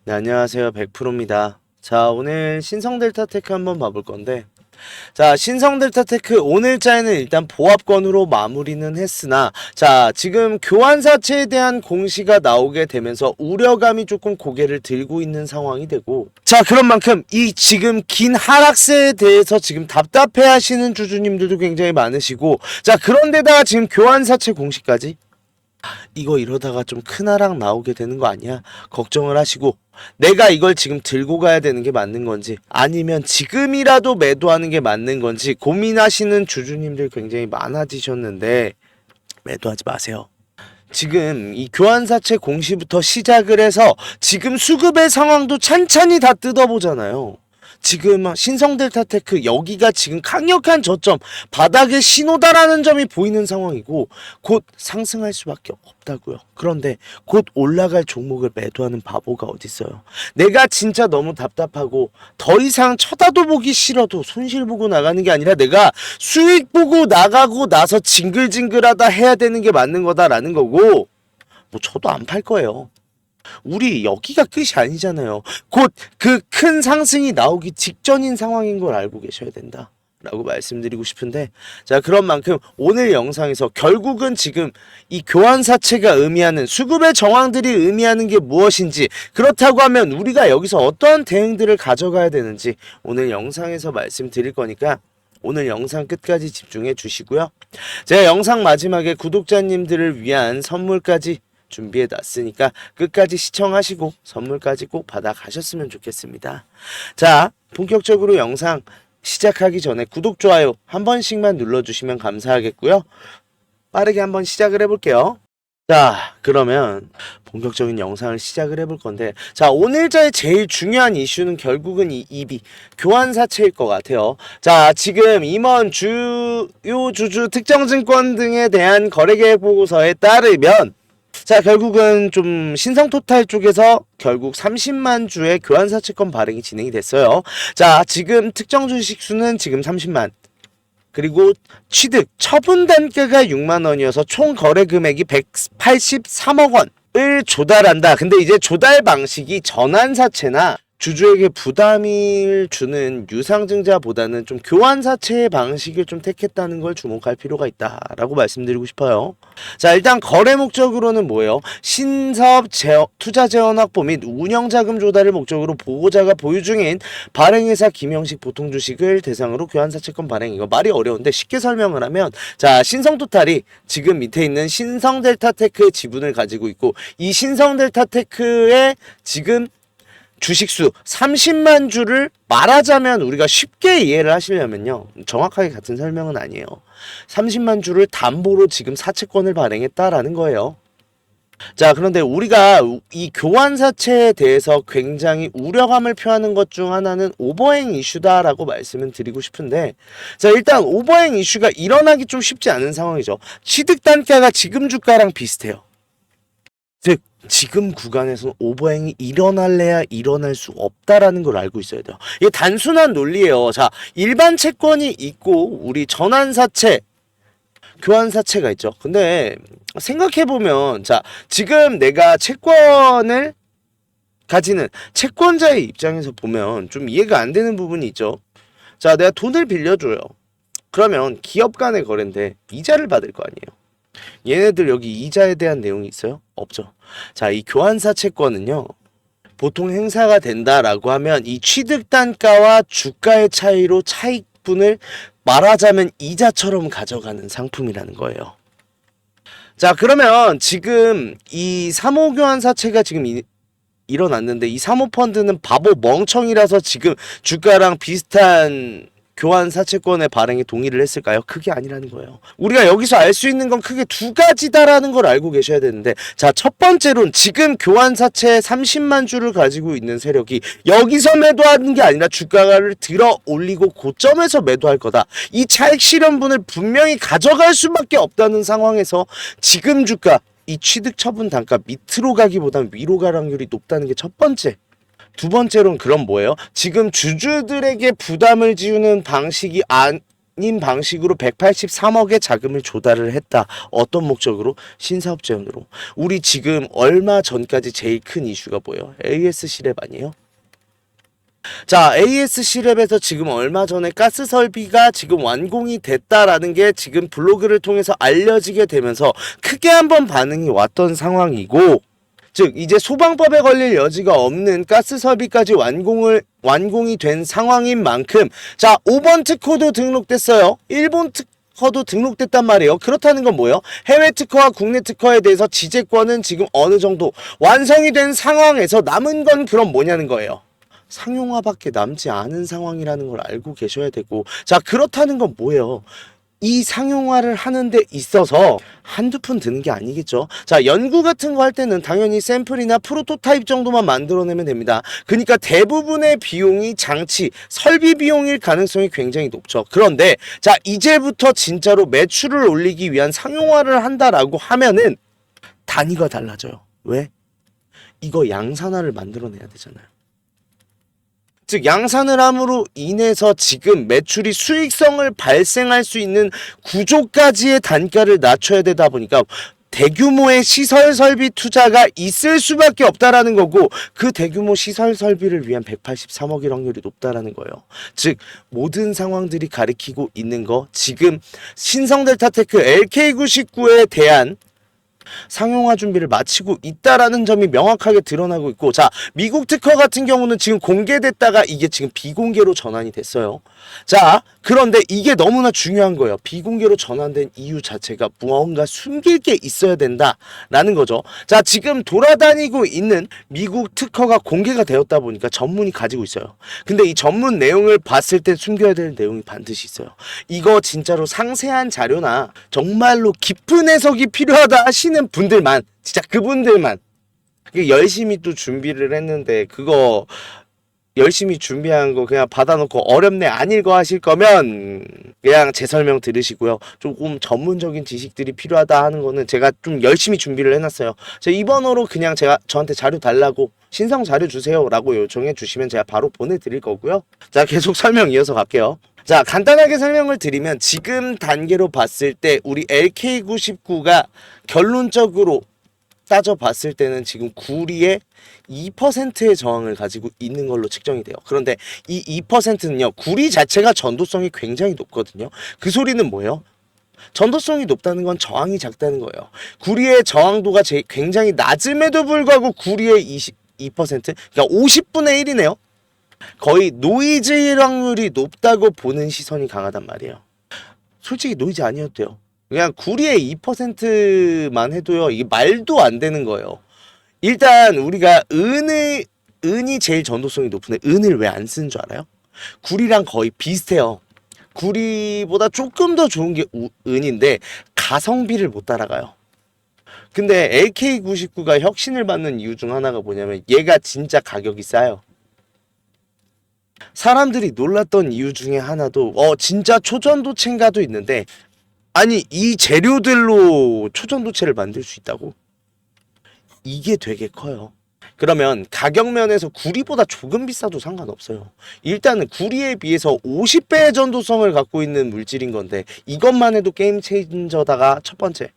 네, 안녕하세요. 100%입니다. 자, 오늘 신성델타테크 한번 봐볼 건데, 자, 신성델타테크 오늘자에는 일단 보합권으로 마무리는 했으나, 자, 지금 교환사채에 대한 공시가 나오게 되면서 우려감이 조금 고개를 들고 있는 상황이 되고, 자, 그런 만큼 이 지금 긴 하락세에 대해서 지금 답답해 하시는 주주님들도 굉장히 많으시고, 자, 그런데다가 지금 교환사채 공시까지 이거 이러다가 좀 큰 하락 나오게 되는 거 아니야? 걱정을 하시고 내가 이걸 지금 들고 가야 되는 게 맞는 건지 아니면 지금이라도 매도하는 게 맞는 건지 고민하시는 주주님들 굉장히 많아지셨는데 매도하지 마세요. 지금 이 교환사채 공시부터 시작을 해서 지금 수급의 상황도 찬찬히 다 뜯어보잖아요. 지금 신성델타테크 여기가 지금 강력한 저점 바닥의 신호다라는 점이 보이는 상황이고 곧 상승할 수밖에 없다고요. 그런데 곧 올라갈 종목을 매도하는 바보가 어딨어요. 내가 진짜 너무 답답하고 더 이상 쳐다도 보기 싫어도 손실 보고 나가는 게 아니라 내가 수익 보고 나가고 나서 징글징글하다 해야 되는 게 맞는 거다라는 거고 뭐 저도 안 팔 거예요. 우리 여기가 끝이 아니잖아요. 곧 그 큰 상승이 나오기 직전인 상황인 걸 알고 계셔야 된다 라고 말씀드리고 싶은데, 자, 그런 만큼 오늘 영상에서 결국은 지금 이 교환사채가 의미하는 수급의 정황들이 의미하는 게 무엇인지, 그렇다고 하면 우리가 여기서 어떠한 대응들을 가져가야 되는지 오늘 영상에서 말씀드릴 거니까 오늘 영상 끝까지 집중해 주시고요. 제가 영상 마지막에 구독자님들을 위한 선물까지 준비해 놨으니까 끝까지 시청하시고 선물까지 꼭 받아 가셨으면 좋겠습니다. 자, 본격적으로 영상 시작하기 전에 구독, 좋아요 한 번씩만 눌러주시면 감사하겠고요. 빠르게 한번 시작을 해볼게요. 자, 그러면 본격적인 영상을 시작을 해볼 건데, 자, 오늘자의 제일 중요한 이슈는 결국은 이 EB 교환사채일 것 같아요. 자, 지금 임원 주요 주주 특정증권 등에 대한 거래계획 보고서에 따르면, 자, 결국은 좀 신성토탈 쪽에서 결국 30만 주의 교환사채권 발행이 진행이 됐어요. 자, 지금 특정 주식 수는 지금 30만. 그리고 취득 처분 단가가 6만 원이어서 총 거래 금액이 183억 원을 조달한다. 근데 이제 조달 방식이 전환사채나 주주에게 부담을 주는 유상증자보다는 좀 교환사채의 방식을 좀 택했다는 걸 주목할 필요가 있다라고 말씀드리고 싶어요. 자, 일단 거래 목적으로는 뭐예요? 신사업 투자 재원 확보 및 운영자금 조달을 목적으로 보호자가 보유 중인 발행회사 김영식 보통주식을 대상으로 교환사채권 발행. 이거 말이 어려운데 쉽게 설명을 하면, 자, 신성토탈이 지금 밑에 있는 신성델타테크의 지분을 가지고 있고 이 신성델타테크의 지금 주식수 30만 주를 말하자면 우리가 쉽게 이해를 하시려면요, 정확하게 같은 설명은 아니에요. 30만 주를 담보로 지금 사채권을 발행했다라는 거예요. 자, 그런데 우리가 이 교환사채에 대해서 굉장히 우려감을 표하는 것 중 하나는 오버행 이슈다라고 말씀을 드리고 싶은데, 자, 일단 오버행 이슈가 일어나기 좀 쉽지 않은 상황이죠. 취득 단가가 지금 주가랑 비슷해요. 즉 지금 구간에서는 오버행이 일어날래야 일어날 수 없다라는 걸 알고 있어야 돼요. 이게 단순한 논리예요. 자, 일반 채권이 있고 우리 전환사채, 교환사채가 있죠. 근데 생각해보면, 자, 지금 내가 채권을 가지는 채권자의 입장에서 보면 좀 이해가 안 되는 부분이 있죠. 자, 내가 돈을 빌려줘요. 그러면 기업 간의 거래인데 이자를 받을 거 아니에요. 얘네들 여기 이자에 대한 내용이 있어요? 없죠. 자, 이 교환사채권은요, 보통 행사가 된다라고 하면 이 취득 단가와 주가의 차이로 차익분을 말하자면 이자처럼 가져가는 상품이라는 거예요. 자, 그러면 지금 이 3호 교환사채가 지금 일어났는데 이 사모펀드는 바보 멍청이라서 지금 주가랑 비슷한 교환사채권의 발행에 동의를 했을까요? 그게 아니라는 거예요. 우리가 여기서 알 수 있는 건 크게 두 가지다라는 걸 알고 계셔야 되는데, 자, 첫 번째로는 지금 교환사채 30만 주를 가지고 있는 세력이 여기서 매도하는 게 아니라 주가를 들어 올리고 고점에서 매도할 거다. 이 차익 실현분을 분명히 가져갈 수밖에 없다는 상황에서 지금 주가 이 취득 처분 단가 밑으로 가기보단 위로 갈 확률이 높다는 게 첫 번째. 두 번째로는 그럼 뭐예요? 지금 주주들에게 부담을 지우는 방식이 인 방식으로 183억의 자금을 조달을 했다. 어떤 목적으로? 신사업 제한으로. 우리 지금 얼마 전까지 제일 큰 이슈가 뭐예요? ASC랩 아니에요? 자, ASC랩에서 지금 얼마 전에 가스 설비가 지금 완공이 됐다라는 게 지금 블로그를 통해서 알려지게 되면서 크게 한번 반응이 왔던 상황이고, 즉 이제 소방법에 걸릴 여지가 없는 가스 설비까지 완공이 된 상황인 만큼, 자 5번 특허도 등록됐어요. 일본 특허도 등록됐단 말이에요. 그렇다는 건 뭐예요? 해외 특허와 국내 특허에 대해서 지재권은 지금 어느 정도 완성이 된 상황에서 남은 건 그럼 뭐냐는 거예요. 상용화밖에 남지 않은 상황이라는 걸 알고 계셔야 되고, 자 그렇다는 건 뭐예요? 이 상용화를 하는 데 있어서 한두 푼 드는 게 아니겠죠. 자, 연구 같은 거 할 때는 당연히 샘플이나 프로토타입 정도만 만들어내면 됩니다. 그러니까 대부분의 비용이 장치, 설비 비용일 가능성이 굉장히 높죠. 그런데 자, 이제부터 진짜로 매출을 올리기 위한 상용화를 한다라고 하면은 단위가 달라져요. 왜? 이거 양산화를 만들어내야 되잖아요. 즉 양산을 함으로 인해서 지금 매출이 수익성을 발생할 수 있는 구조까지의 단가를 낮춰야 되다 보니까 대규모의 시설 설비 투자가 있을 수밖에 없다라는 거고, 그 대규모 시설 설비를 위한 183억일 확률이 높다라는 거예요. 즉 모든 상황들이 가리키고 있는 거, 지금 신성델타테크 LK99에 대한 상용화 준비를 마치고 있다라는 점이 명확하게 드러나고 있고, 자 미국 특허 같은 경우는 지금 공개됐다가 이게 지금 비공개로 전환이 됐어요. 자 그런데 이게 너무나 중요한 거예요. 비공개로 전환된 이유 자체가 무언가 숨길 게 있어야 된다라는 거죠. 자 지금 돌아다니고 있는 미국 특허가 공개가 되었다 보니까 전문이 가지고 있어요. 근데 이 전문 내용을 봤을 때 숨겨야 될 내용이 반드시 있어요. 이거 진짜로 상세한 자료나 정말로 깊은 해석이 필요하다 하시는 분들만, 진짜 그분들만 열심히 또 준비를 했는데, 그거 열심히 준비한 거 그냥 받아놓고 어렵네 안 읽어 하실 거면 그냥 제 설명 들으시고요. 조금 전문적인 지식들이 필요하다 하는 거는 제가 좀 열심히 준비를 해놨어요. 제 이번호로 그냥 제가 저한테 자료 달라고, 신성 자료 주세요 라고 요청해 주시면 제가 바로 보내드릴 거고요. 자 계속 설명 이어서 갈게요. 자 간단하게 설명을 드리면, 지금 단계로 봤을 때 우리 LK99가 결론적으로 따져봤을 때는 지금 구리의 2%의 저항을 가지고 있는 걸로 측정이 돼요. 그런데 이 2%는요 구리 자체가 전도성이 굉장히 높거든요. 그 소리는 뭐예요? 전도성이 높다는 건 저항이 작다는 거예요. 구리의 저항도가 굉장히 낮음에도 불구하고 구리의 2%, 그러니까 50분의 1이네요. 거의 노이즈 확률이 높다고 보는 시선이 강하단 말이에요. 솔직히 노이즈 아니어도 돼요. 그냥 구리의 2%만 해도요 이게 말도 안 되는 거예요. 일단 우리가 은이 제일 전도성이 높은데 은을 왜 안 쓰는 줄 알아요? 구리랑 거의 비슷해요. 구리보다 조금 더 좋은 게 은인데 가성비를 못 따라가요. 근데 LK99가 혁신을 받는 이유 중 하나가 뭐냐면 얘가 진짜 가격이 싸요. 사람들이 놀랐던 이유 중에 하나도 진짜 초전도체인가도 있는데, 아니 이 재료들로 초전도체를 만들 수 있다고? 이게 되게 커요. 그러면 가격 면에서 구리보다 조금 비싸도 상관없어요. 일단은 구리에 비해서 50배의 전도성을 갖고 있는 물질인 건데, 이것만 해도 게임 체인저다가 첫 번째.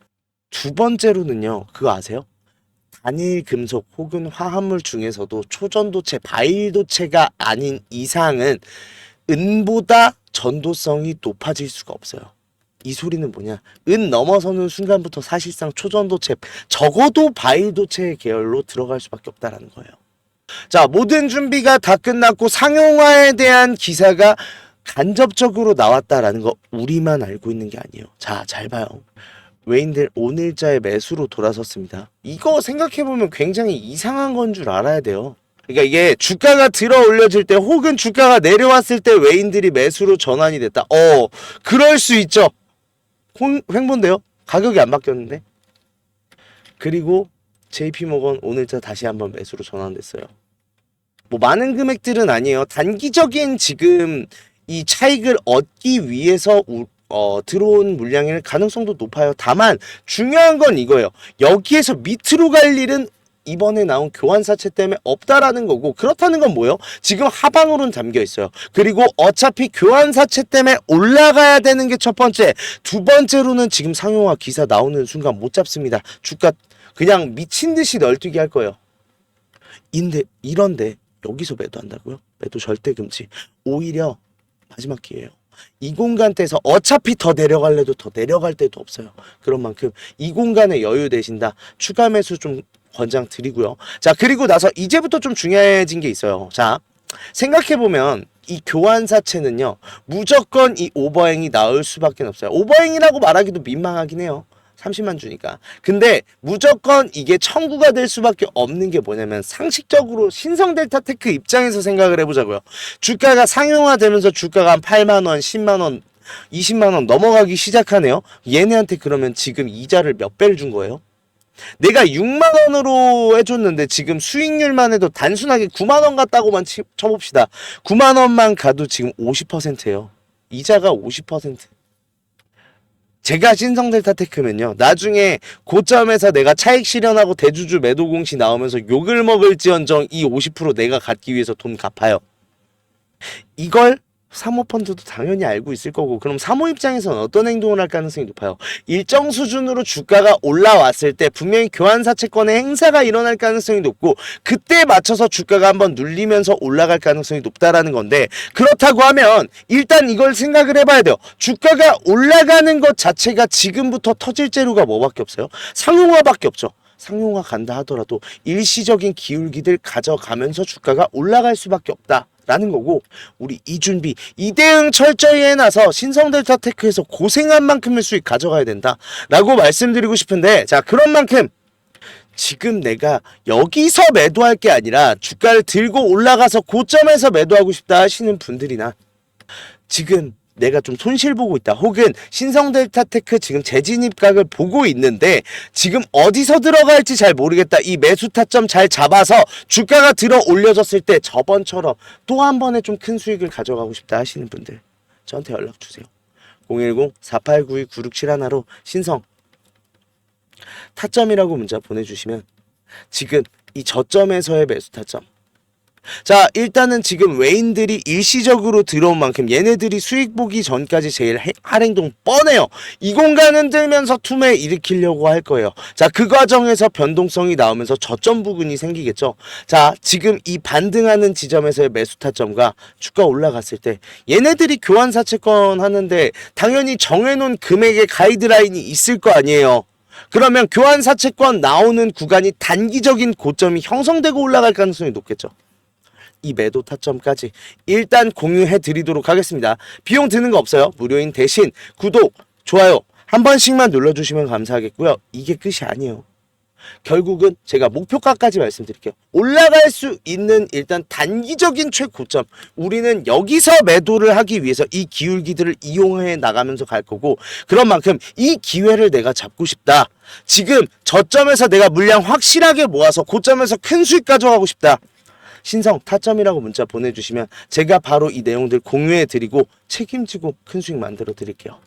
두 번째로는요, 그거 아세요? 단일 금속 혹은 화합물 중에서도 초전도체, 바일도체가 아닌 이상은 은보다 전도성이 높아질 수가 없어요. 이 소리는 뭐냐? 은 넘어서는 순간부터 사실상 초전도체, 적어도 바일도체 계열로 들어갈 수밖에 없다라는 거예요. 자, 모든 준비가 다 끝났고 상용화에 대한 기사가 간접적으로 나왔다라는 거 우리만 알고 있는 게 아니에요. 자, 잘 봐요. 외인들 오늘자의 매수로 돌아섰습니다. 이거 생각해보면 굉장히 이상한 건 줄 알아야 돼요. 그러니까 이게 주가가 들어 올려질 때 혹은 주가가 내려왔을 때 외인들이 매수로 전환이 됐다. 그럴 수 있죠. 횡보인데요? 가격이 안 바뀌었는데. 그리고 JP모건 오늘자 다시 한번 매수로 전환됐어요. 뭐 많은 금액들은 아니에요. 단기적인 지금 이 차익을 얻기 위해서 들어온 물량일 가능성도 높아요. 다만 중요한 건 이거예요. 여기에서 밑으로 갈 일은 이번에 나온 교환사채 때문에 없다라는 거고, 그렇다는 건 뭐예요? 지금 하방으로는 잠겨 있어요. 그리고 어차피 교환사채 때문에 올라가야 되는 게 첫 번째, 두 번째로는 지금 상용화 기사 나오는 순간 못 잡습니다. 주가 그냥 미친 듯이 널뛰기 할 거예요. 이런데 여기서 매도한다고요? 매도 절대 금지. 오히려 마지막 기회예요. 이 공간대에서 어차피 더 내려갈래도 더 내려갈 데도 없어요. 그런 만큼 이 공간에 여유 되신다. 추가 매수 좀 권장 드리고요. 자, 그리고 나서 이제부터 좀 중요해진 게 있어요. 자, 생각해보면 이 교환사채는요, 무조건 이 오버행이 나올 수밖에 없어요. 오버행이라고 말하기도 민망하긴 해요. 30만 주니까. 근데 무조건 이게 청구가 될 수밖에 없는 게 뭐냐면, 상식적으로 신성델타테크 입장에서 생각을 해보자고요. 주가가 상용화되면서 주가가 한 8만원, 10만원, 20만원 넘어가기 시작하네요. 얘네한테 그러면 지금 이자를 몇 배를 준 거예요? 내가 6만원으로 해줬는데 지금 수익률만 해도 단순하게 9만원 같다고만 쳐봅시다. 9만원만 가도 지금 50%예요. 이자가 50%. 제가 신성델타테크면요, 나중에 고점에서 내가 차익 실현하고 대주주 매도 공시 나오면서 욕을 먹을지언정 이 50% 내가 갖기 위해서 돈 갚아요. 이걸 사모펀드도 당연히 알고 있을 거고, 그럼 사모 입장에서는 어떤 행동을 할 가능성이 높아요? 일정 수준으로 주가가 올라왔을 때 분명히 교환사채권의 행사가 일어날 가능성이 높고, 그때 맞춰서 주가가 한번 눌리면서 올라갈 가능성이 높다라는 건데, 그렇다고 하면 일단 이걸 생각을 해봐야 돼요. 주가가 올라가는 것 자체가 지금부터 터질 재료가 뭐밖에 없어요? 상용화밖에 없죠. 상용화 간다 하더라도 일시적인 기울기들 가져가면서 주가가 올라갈 수밖에 없다 라는 거고, 우리 이 준비, 이 대응 철저히 해놔서 신성델타테크에서 고생한 만큼의 수익 가져가야 된다 라고 말씀드리고 싶은데, 자, 그런 만큼 지금 내가 여기서 매도할 게 아니라 주가를 들고 올라가서 고점에서 매도하고 싶다 하시는 분들이나, 지금 내가 좀 손실 보고 있다, 혹은 신성델타테크 지금 재진입각을 보고 있는데 지금 어디서 들어갈지 잘 모르겠다, 이 매수 타점 잘 잡아서 주가가 들어 올려졌을 때 저번처럼 또 한 번에 좀 큰 수익을 가져가고 싶다 하시는 분들, 저한테 연락 주세요. 010-4892-9671로 신성 타점이라고 문자 보내주시면 지금 이 저점에서의 매수 타점, 자, 일단은 지금 외인들이 일시적으로 들어온 만큼 얘네들이 수익 보기 전까지 제일 할 행동 뻔해요. 이 공간은 들면서 투매 일으키려고 할 거예요. 자, 그 과정에서 변동성이 나오면서 저점 부근이 생기겠죠. 자, 지금 이 반등하는 지점에서의 매수 타점과 주가 올라갔을 때 얘네들이 교환사채권 하는데 당연히 정해놓은 금액의 가이드라인이 있을 거 아니에요. 그러면 교환사채권 나오는 구간이 단기적인 고점이 형성되고 올라갈 가능성이 높겠죠. 이 매도 타점까지 일단 공유해 드리도록 하겠습니다. 비용 드는 거 없어요. 무료인 대신 구독, 좋아요 한 번씩만 눌러주시면 감사하겠고요. 이게 끝이 아니에요. 결국은 제가 목표가까지 말씀드릴게요. 올라갈 수 있는 일단 단기적인 최고점, 우리는 여기서 매도를 하기 위해서 이 기울기들을 이용해 나가면서 갈 거고, 그런 만큼 이 기회를 내가 잡고 싶다, 지금 저점에서 내가 물량 확실하게 모아서 고점에서 큰 수익 가져가고 싶다, 신성 타점이라고 문자 보내주시면 제가 바로 이 내용들 공유해 드리고 책임지고 큰 수익 만들어 드릴게요.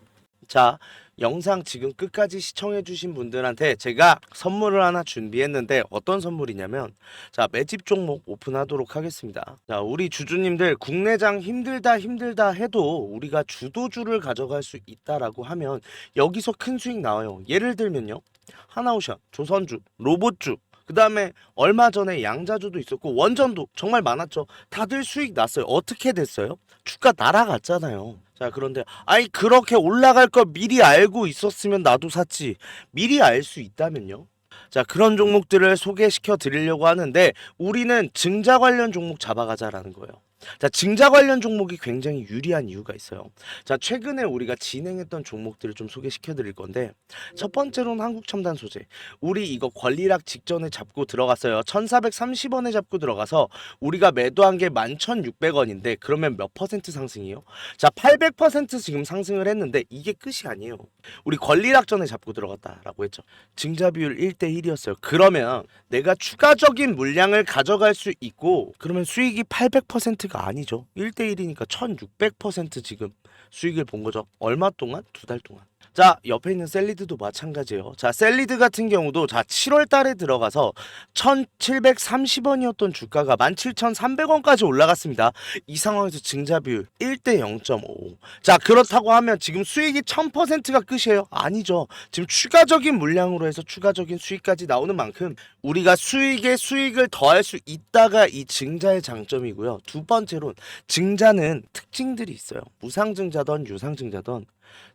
자, 영상 지금 끝까지 시청해 주신 분들한테 제가 선물을 하나 준비했는데, 어떤 선물이냐면, 자, 매집 종목 오픈하도록 하겠습니다. 자, 우리 주주님들 국내장 힘들다 해도 우리가 주도주를 가져갈 수 있다라고 하면 여기서 큰 수익 나와요. 예를 들면요, 하나오션, 조선주, 로봇주, 그 다음에 얼마 전에 양자주도 있었고 원전도 정말 많았죠. 다들 수익 났어요. 어떻게 됐어요? 주가 날아갔잖아요. 자, 그런데 아니 그렇게 올라갈 거 미리 알고 있었으면 나도 샀지. 미리 알 수 있다면요? 자, 그런 종목들을 소개시켜 드리려고 하는데, 우리는 증자 관련 종목 잡아가자라는 거예요. 자, 증자 관련 종목이 굉장히 유리한 이유가 있어요. 자, 최근에 우리가 진행했던 종목들을 좀 소개시켜 드릴 건데, 첫 번째로는 한국첨단 소재. 우리 이거 권리락 직전에 잡고 들어갔어요. 1430원에 잡고 들어가서 우리가 매도한 게 11,600원인데 그러면 몇 퍼센트 상승이요? 자, 800% 지금 상승을 했는데 이게 끝이 아니에요. 우리 권리락 전에 잡고 들어갔다라고 했죠. 증자 비율 1대1이었어요. 그러면 내가 추가적인 물량을 가져갈 수 있고, 그러면 수익이 800%가 아니죠. 1대1이니까 1600% 지금 수익을 본 거죠. 얼마 동안? 2달 동안. 자, 옆에 있는 셀리드도 마찬가지예요. 자, 셀리드 같은 경우도 자, 7월 달에 들어가서 1,730원이었던 주가가 17,300원까지 올라갔습니다. 이 상황에서 증자 비율 1대 0.5. 자, 그렇다고 하면 지금 수익이 1000%가 끝이에요? 아니죠. 지금 추가적인 물량으로 해서 추가적인 수익까지 나오는 만큼 우리가 수익에 수익을 더할 수 있다가 이 증자의 장점이고요. 두 번째로는 증자는 특징들이 있어요. 무상증자든 유상증자든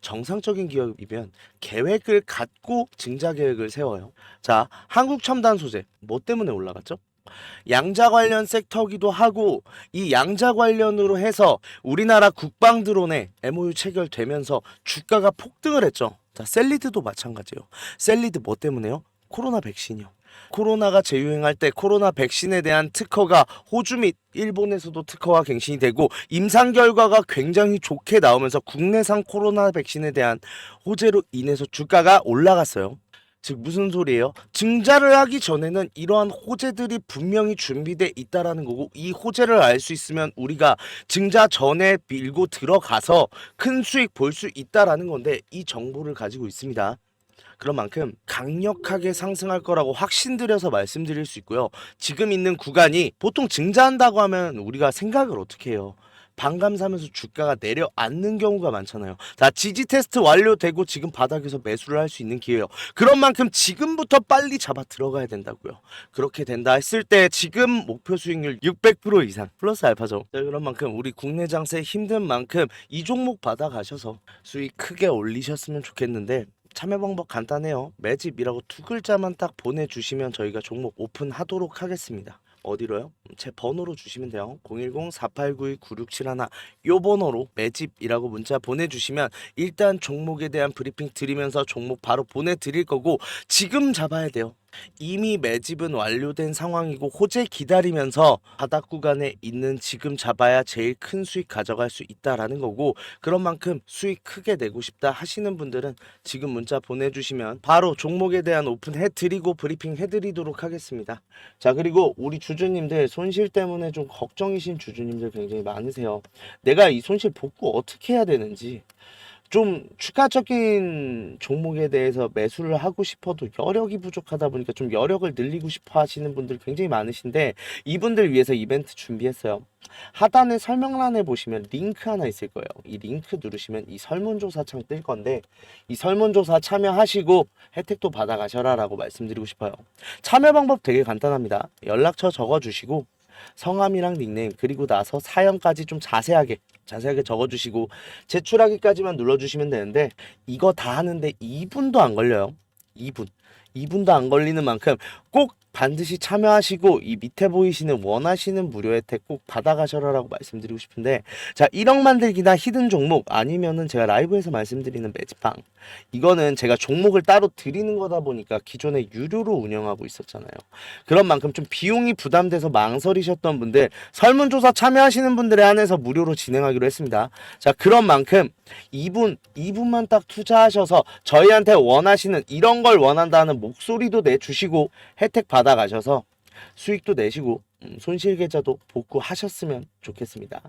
정상적인 기업이면 계획을 갖고 증자 계획을 세워요. 자, 한국첨단소재 뭐 때문에 올라갔죠? 양자 관련 섹터기도 하고 이 양자 관련으로 해서 우리나라 국방 드론에 MOU 체결되면서 주가가 폭등을 했죠. 자, 셀리드도 마찬가지예요. 셀리드 뭐 때문에요? 코로나 백신이요. 코로나가 재유행할 때 코로나 백신에 대한 특허가 호주 및 일본에서도 특허가 갱신이 되고 임상 결과가 굉장히 좋게 나오면서 국내산 코로나 백신에 대한 호재로 인해서 주가가 올라갔어요. 즉 무슨 소리예요? 증자를 하기 전에는 이러한 호재들이 분명히 준비돼 있다라는 거고 이 호재를 알 수 있으면 우리가 증자 전에 밀고 들어가서 큰 수익 볼 수 있다라는 건데 이 정보를 가지고 있습니다. 그런 만큼 강력하게 상승할 거라고 확신드려서 말씀드릴 수 있고요. 지금 있는 구간이 보통 증자한다고 하면 우리가 생각을 어떻게 해요? 반감사면서 주가가 내려앉는 경우가 많잖아요. 자, 지지 테스트 완료되고 지금 바닥에서 매수를 할 수 있는 기회예요. 그런 만큼 지금부터 빨리 잡아 들어가야 된다고요. 그렇게 된다 했을 때 지금 목표 수익률 600% 이상 플러스 알파죠. 자, 그런 만큼 우리 국내 장세 힘든 만큼 이 종목 받아가셔서 수익 크게 올리셨으면 좋겠는데 참여 방법 간단해요. 매집이라고 두 글자만 딱 보내주시면 저희가 종목 오픈하도록 하겠습니다. 어디로요? 제 번호로 주시면 돼요. 010-4892-9671 요 번호로 매집이라고 문자 보내주시면 일단 종목에 대한 브리핑 드리면서 종목 바로 보내드릴 거고 지금 잡아야 돼요. 이미 매집은 완료된 상황이고 호재 기다리면서 바닥 구간에 있는 지금 잡아야 제일 큰 수익 가져갈 수 있다라는 거고 그런 만큼 수익 크게 내고 싶다 하시는 분들은 지금 문자 보내주시면 바로 종목에 대한 오픈 해드리고 브리핑 해드리도록 하겠습니다. 자, 그리고 우리 주주님들 손실 때문에 좀 걱정이신 주주님들 굉장히 많으세요. 내가 이 손실 복구 어떻게 해야 되는지 좀 추가적인 종목에 대해서 매수를 하고 싶어도 여력이 부족하다 보니까 좀 여력을 늘리고 싶어 하시는 분들 굉장히 많으신데 이분들 위해서 이벤트 준비했어요. 하단에 설명란에 보시면 링크 하나 있을 거예요. 이 링크 누르시면 이 설문조사 창 뜰 건데 이 설문조사 참여하시고 혜택도 받아가셔라 라고 말씀드리고 싶어요. 참여 방법 되게 간단합니다. 연락처 적어주시고 성함이랑 닉네임 그리고 나서 사연까지 좀 자세하게 적어주시고 제출하기까지만 눌러주시면 되는데 이거 다 하는데 2분도 안 걸려요. 2분도 안 걸리는 만큼 꼭 반드시 참여하시고 이 밑에 보이시는 원하시는 무료 혜택 꼭 받아가셔라라고 말씀드리고 싶은데 자 1억 만들기나 히든 종목 아니면은 제가 라이브에서 말씀드리는 매집방 이거는 제가 종목을 따로 드리는 거다 보니까 기존에 유료로 운영하고 있었잖아요. 그런 만큼 좀 비용이 부담돼서 망설이셨던 분들 설문조사 참여하시는 분들에 한해서 무료로 진행하기로 했습니다. 자 그런 만큼 2분만 딱 투자하셔서 저희한테 원하시는 이런 걸 원한다는 목소리도 내주시고 혜택 받아가셔서 수익도 내시고 손실 계좌도 복구하셨으면 좋겠습니다.